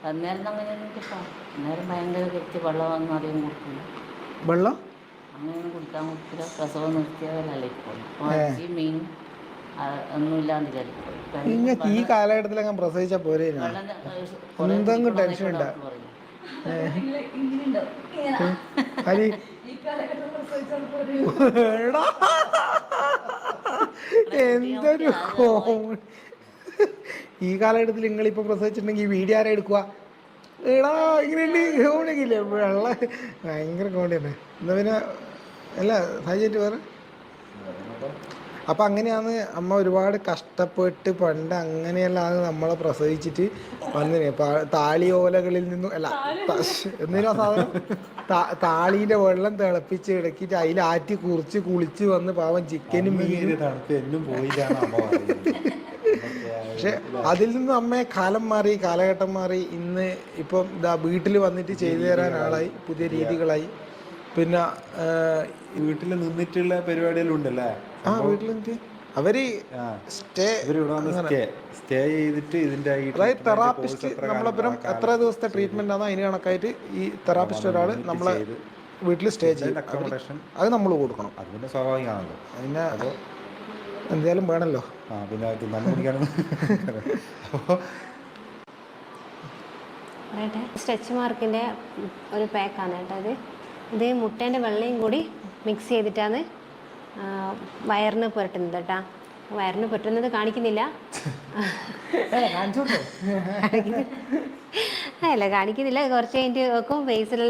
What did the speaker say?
അന്നേരം അങ്ങനെയൊന്നും കിട്ടാം. അന്നേരം ഭയങ്കര കെട്ടി വെള്ളം അറിയാൻ കൊടുക്കില്ല. വെള്ളം അങ്ങനെയൊന്നും കുടിക്കാൻ കൊടുക്കില്ല. പ്രസവം നിർത്തിയവരല്ലേ ഇപ്പോൾ. ഇറച്ചി മീനും ഒന്നുമില്ലാണ്ടില്ല ഇപ്പോൾ. നിങ്ങൾക്ക് ഈ കാലഘട്ടത്തിലൊക്കെ പ്രസവിച്ചാൽ പോരെ? വെള്ളം കുറേ എന്തെങ്കിലും ടെൻഷൻ കുടിക്കണമെന്നൊക്കെ ഉണ്ടാ? ഡോക്ടർ പറയും. അരി എന്തൊരു ഈ കാലഘട്ടത്തിൽ നിങ്ങളിപ്പോൾ പ്രസവിച്ചിട്ടുണ്ടെങ്കിൽ ഈ വീഡിയോ ആരാ എടുക്കുക? എടാ ഇങ്ങനെയുണ്ട് ഓണിക്കില്ലേ വെള്ള ഭയങ്കര കോമഡി തന്നെ. എന്താ പിന്നെ അല്ല സാഹചര്യം വേറെ. അപ്പം അങ്ങനെയാണ് അമ്മ ഒരുപാട് കഷ്ടപ്പെട്ട് പണ്ട് അങ്ങനെയല്ലാതെ നമ്മളെ പ്രസവിച്ചിട്ട് വന്നിന്. താളിയോലകളിൽ നിന്നും അല്ല എന്തിനാ സാധനം താളീൻ്റെ വെള്ളം തിളപ്പിച്ച് ഇടക്കിയിട്ട് അതിലാറ്റി കുറിച്ച് കുളിച്ച് വന്ന് പാവം ചിക്കനും മീനും. പക്ഷെ അതിൽ നിന്ന് അമ്മയെ കാലം മാറി, കാലഘട്ടം മാറി. ഇന്ന് ഇപ്പം ഇതാ വീട്ടിൽ വന്നിട്ട് ചെയ്തു തരാൻ ആളായി, പുതിയ രീതികളായി. പിന്നെ വീട്ടിൽ നിന്നിട്ടുള്ള പരിപാടിയെല്ലാം ഉണ്ടല്ലേ? ആ വീട്ടിൽ നിന്നിട്ട് അവര് സ്റ്റേ ചെയ്തിട്ട് ഇതിന്റെ അതായത് തെറാപ്പിസ്റ്റ് നമ്മളെപ്പുറം എത്ര ദിവസത്തെ ട്രീറ്റ്മെന്റ് ആണ് അതിന് കണക്കായിട്ട് ഈ തെറാപ്പിസ്റ്റ് ഒരാൾ നമ്മളെ വീട്ടിൽ സ്റ്റേ ചെയ്യും. അത് നമ്മൾ കൊടുക്കണം. അത് പിന്നെ സ്വാഭാവികമാണല്ലോ. പിന്നെ എന്തായാലും വേണമല്ലോ. പിന്നെ തിന്നാനും കുടിക്കാനും. പറയട്ടെ, സ്ട്രെച്ച് മാർക്കിൻ്റെ ഒരു പാക്കാണ് കേട്ടോ ഇത്. ഇത് മുട്ടേൻ്റെ വെള്ളയും കൂടി മിക്സ് ചെയ്തിട്ടാണ് വയറിന് പുരട്ടുന്നത് കേട്ടോ. വയറിന് പുരട്ടുന്നത് കാണിക്കുന്നില്ല, അല്ല കാണിക്കുന്നില്ല. കുറച്ച് കഴിഞ്ഞിട്ട് വെക്കും. ഫേസിൽ